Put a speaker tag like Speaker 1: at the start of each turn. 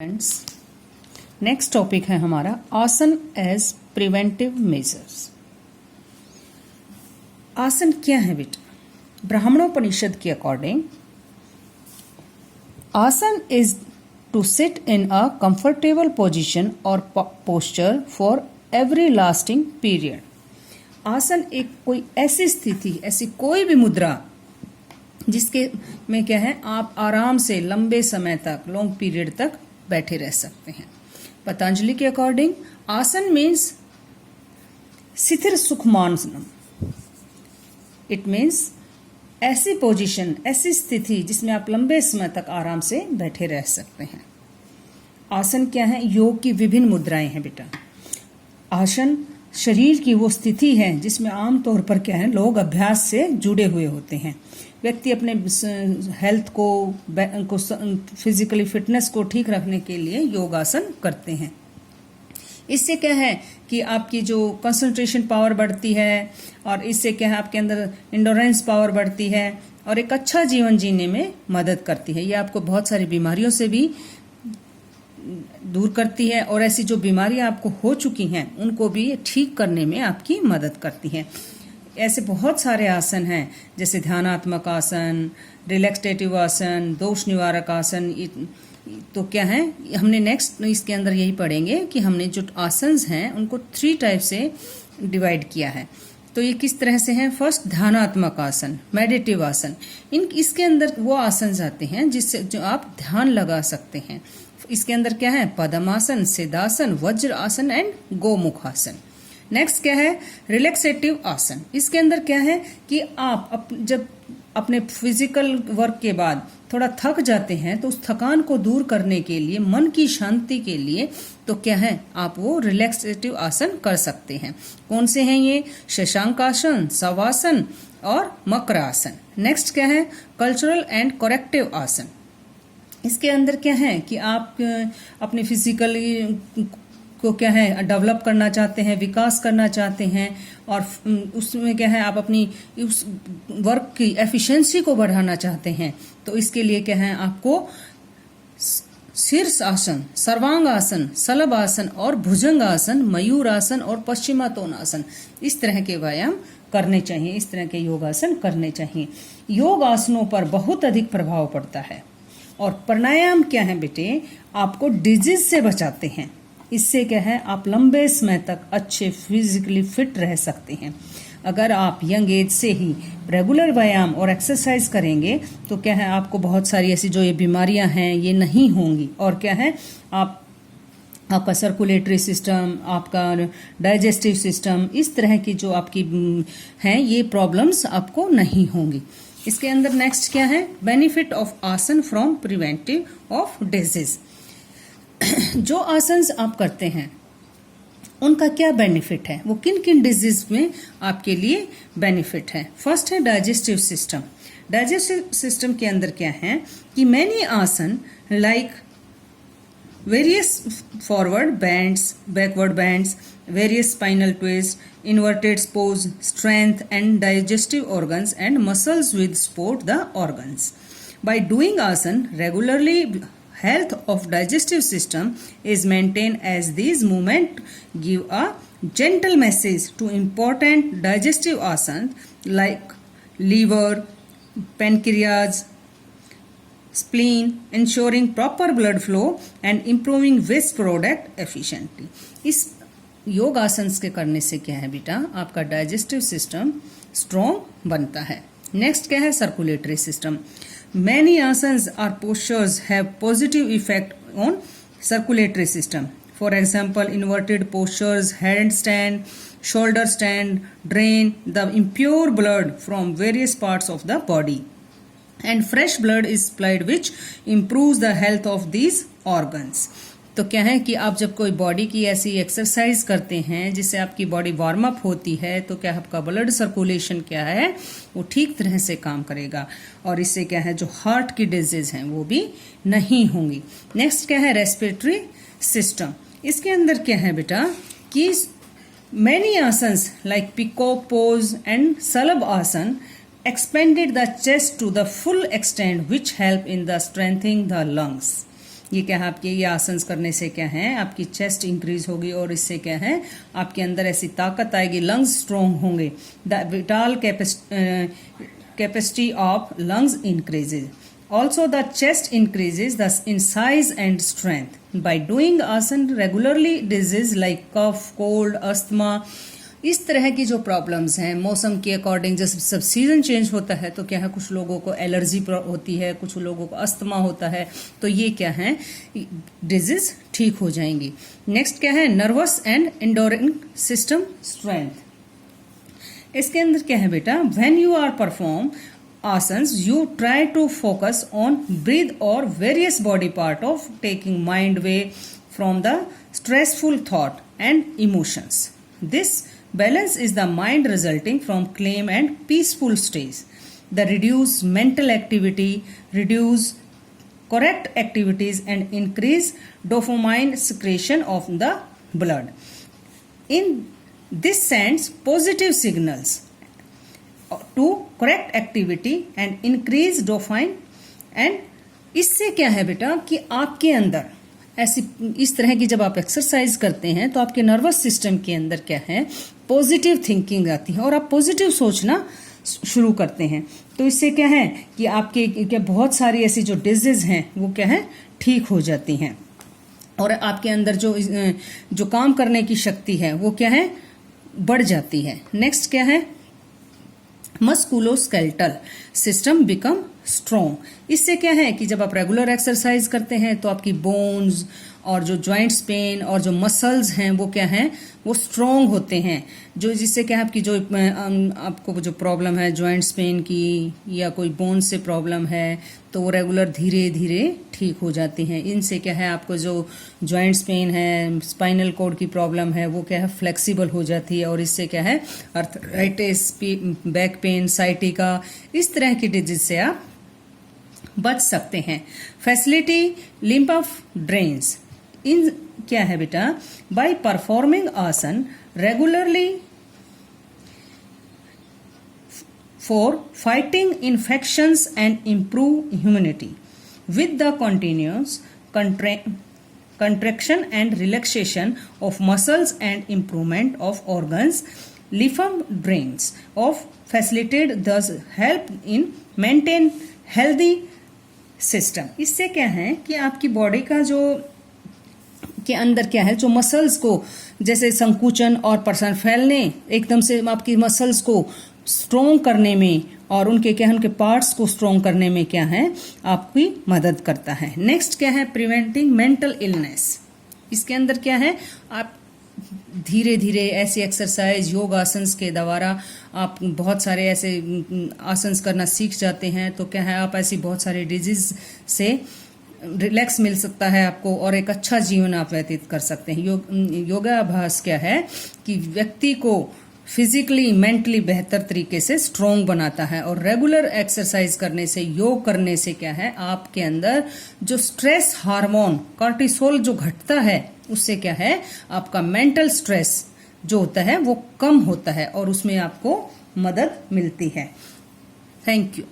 Speaker 1: Friends, next topic है हमारा आसन एज प्रिवेंटिव मेजर्स। आसन क्या है बेटा? ब्राह्मणोपनिषद के according asana is to sit in a comfortable position और posture for everlasting period. आसन एक कोई ऐसी स्थिति, ऐसी कोई भी मुद्रा जिसके में क्या है, आप आराम से लंबे समय तक, लॉन्ग पीरियड तक बैठे रह सकते हैं। पतंजलि के अकॉर्डिंग आसन मीन्स स्थिर सुखमानसनम। इट मीन्स ऐसी पोजीशन, ऐसी स्थिति जिसमें आप लंबे समय तक आराम से बैठे रह सकते हैं। आसन क्या है? योग की विभिन्न मुद्राएं हैं बेटा। आसन शरीर की वो स्थिति है जिसमें आमतौर पर क्या है, लोग अभ्यास से जुड़े हुए होते हैं। व्यक्ति अपने हेल्थ को फिजिकली फिटनेस को ठीक रखने के लिए योगासन करते हैं। इससे क्या है कि आपकी जो कंसंट्रेशन पावर बढ़ती है और इससे क्या है, आपके अंदर इंडोरेंस पावर बढ़ती है और एक अच्छा जीवन जीने में मदद करती है। ये आपको बहुत सारी बीमारियों से भी दूर करती है और ऐसी जो बीमारियां आपको हो चुकी हैं उनको भी ठीक करने में आपकी मदद करती है। ऐसे बहुत सारे आसन हैं, जैसे ध्यानात्मक आसन, रिलैक्सेटिव आसन, दोष निवारक आसन। तो क्या है, हमने नेक्स्ट इसके अंदर यही पढ़ेंगे कि हमने जो आसन्स हैं उनको 3 टाइप से डिवाइड किया है। तो ये किस तरह से हैं? फर्स्ट ध्यानात्मक आसन, मेडिटेटिव आसन। इसके अंदर वो आसन आते हैं जिससे जो आप ध्यान लगा सकते हैं। इसके अंदर क्या है? पद्मासन, सिद्धासन, वज्र आसन एंड गोमुख आसन। नेक्स्ट क्या है? रिलैक्सेटिव आसन। इसके अंदर क्या है कि आप जब अपने फिजिकल वर्क के बाद थोड़ा थक जाते हैं तो उस थकान को दूर करने के लिए, मन की शांति के लिए, तो क्या है, आप वो रिलैक्सेटिव आसन कर सकते हैं। कौन से हैं ये? शशांक आसन, शवासन और मकर आसन। नेक्स्ट क्या है? कल्चरल एंड करेक्टिव आसन। इसके अंदर क्या है कि आप अपने फिजिकली को क्या है, डेवलप करना चाहते हैं, विकास करना चाहते हैं और उसमें क्या है, आप अपनी उस वर्क की एफिशिएंसी को बढ़ाना चाहते हैं। तो इसके लिए क्या है, आपको शीर्ष आसन, सर्वांग आसन, शलभ आसन और भुजंग आसन, मयूर आसन और पश्चिमातोन आसन, इस तरह के व्यायाम करने चाहिए, इस तरह के योगासन करने चाहिए। योग आसनों पर बहुत अधिक प्रभाव पड़ता है। और प्राणायाम क्या है बेटे? आपको डिजीज से बचाते हैं। इससे क्या है, आप लंबे समय तक अच्छे फिजिकली फिट रह सकते हैं। अगर आप यंग एज से ही रेगुलर व्यायाम और एक्सरसाइज करेंगे तो क्या है, आपको बहुत सारी ऐसी जो ये बीमारियां हैं ये नहीं होंगी। और क्या है, आपका सर्कुलेटरी सिस्टम, आपका डाइजेस्टिव सिस्टम, इस तरह की जो आपकी हैं ये प्रॉब्लम्स आपको नहीं होंगी। इसके अंदर नेक्स्ट क्या है? बेनिफिट ऑफ आसन फ्रॉम प्रिवेंटिव ऑफ डिजीज। जो आसन्स आप करते हैं उनका क्या बेनिफिट है, वो किन किन डिजीज में आपके लिए बेनिफिट है? फर्स्ट है डाइजेस्टिव सिस्टम। डाइजेस्टिव सिस्टम के अंदर क्या है कि मैनी आसन like various forward bands, backward bands, various spinal twist, inverted pose, strength and digestive organs and muscles with support the organs. By doing asan regularly, health of digestive system is maintained as these movements give a gentle message to important digestive asans like liver, pancreas, spleen, ensuring proper blood flow and improving waste product efficiently. इस योग आसन्स के करने से क्या है बेटा, आपका digestive system strong बनता है। नेक्स्ट क्या है? Circulatory system. Many asanas or postures have positive effect on circulatory system. For example, inverted postures, hand stand, shoulder stand drain the impure blood from various parts of the body and fresh blood is supplied which improves the health of these organs. तो क्या है कि आप जब कोई body की ऐसी exercise करते हैं जिससे आपकी बॉडी वार्म अप होती है तो क्या आपका ब्लड सर्कुलेशन क्या है, वो ठीक तरह से काम करेगा और इससे क्या है, जो हार्ट की डिजीज हैं वो भी नहीं होंगी। नेक्स्ट क्या है? Respiratory system. इसके अंदर क्या है बेटा कि many asanas like peacock pose and shalabh asana expanded the chest to the full extent which help in the strengthening the lungs. ये क्या है आपके, ये आसन करने से क्या है आपकी चेस्ट इंक्रीज होगी और इससे क्या है आपके अंदर ऐसी ताकत आएगी, लंग्स स्ट्रोंग होंगे, the vital capacity of lungs increases. Also, the chest increases in size and strength. By doing asana regularly, diseases like cough, cold, asthma, इस तरह की जो प्रॉब्लम्स हैं मौसम के अकॉर्डिंग, जैसे सब सीजन चेंज होता है तो क्या है कुछ लोगों को एलर्जी होती है, कुछ लोगों को अस्थमा होता है, तो ये क्या है डिजीज ठीक हो जाएंगी. नेक्स्ट क्या है nervous and endocrine system strength. इसके अंदर क्या है बेटा, when you are perform asanas you try to focus on breathe or various body part of taking mind away from the stressful thought and emotions. This balance is the mind resulting from calm and peaceful states. The reduce mental activity, reduce correct activities and increase dopamine secretion of the blood. In this sense positive signals to correct activity and increase dopamine. And इससे क्या है बेटा कि आपके अंदर ऐसी इस तरह की जब आप एक्सरसाइज करते हैं तो आपके नर्वस सिस्टम के अंदर क्या है पॉजिटिव थिंकिंग आती है और आप पॉजिटिव सोचना शुरू करते हैं. तो इससे क्या है कि आपके क्या बहुत सारी ऐसी जो डिजीज हैं वो क्या है ठीक हो जाती हैं और आपके अंदर जो काम करने की शक्ति है वो क्या है बढ़ जाती है. नेक्स्ट क्या है मस्कुलोस्केलेटल सिस्टम बिकम स्ट्रॉन्ग. इससे क्या है कि जब आप रेगुलर एक्सरसाइज करते हैं तो आपकी बोन्स और जो जॉइंट्स पेन और जो मसल्स हैं वो क्या हैं वो स्ट्रॉन्ग होते हैं, जो जिससे क्या है आपकी जो आपको जो प्रॉब्लम है जॉइंट्स पेन की या कोई बोन से प्रॉब्लम है तो वो रेगुलर धीरे धीरे ठीक हो जाती हैं. इनसे क्या है आपको जो जॉइंट्स पेन है, स्पाइनल कॉर्ड की प्रॉब्लम है वो क्या है फ्लेक्सिबल हो जाती है और इससे क्या है अर्थराइटिस, बैक पेन, साइटिका, इस तरह की डिजीज से आप बच सकते हैं. Facility lymph of drains. इन क्या है बेटा by performing asana regularly for fighting infections and improve immunity with the continuous contraction and relaxation of muscles and improvement of organs. Lymph drains of facilitate thus help in maintain healthy system. इससे क्या है कि आपकी body का जो के अंदर क्या है जो मसल्स को जैसे संकुचन और प्रसारण फैलने एकदम से आपकी मसल्स को स्ट्रोंग करने में और उनके क्या है उनके पार्ट्स को स्ट्रोंग करने में क्या है आपकी मदद करता है. नेक्स्ट क्या है प्रिवेंटिंग मेंटल इलनेस. इसके अंदर क्या है आप धीरे धीरे ऐसी एक्सरसाइज योग आसन्स के द्वारा आप बहुत सारे ऐसे आसन्स करना सीख जाते हैं तो क्या है आप ऐसी बहुत सारे डिजीज से रिलैक्स मिल सकता है आपको और एक अच्छा जीवन आप व्यतीत कर सकते हैं. योगाभ्यास क्या है कि व्यक्ति को फिजिकली मेंटली बेहतर तरीके से स्ट्रोंग बनाता है और रेगुलर एक्सरसाइज करने से योग करने से क्या है आपके अंदर जो स्ट्रेस हार्मोन कॉर्टिसोल जो घटता है उससे क्या है आपका मेंटल स्ट्रेस जो होता है वो कम होता है और उसमें आपको मदद मिलती है. Thank you.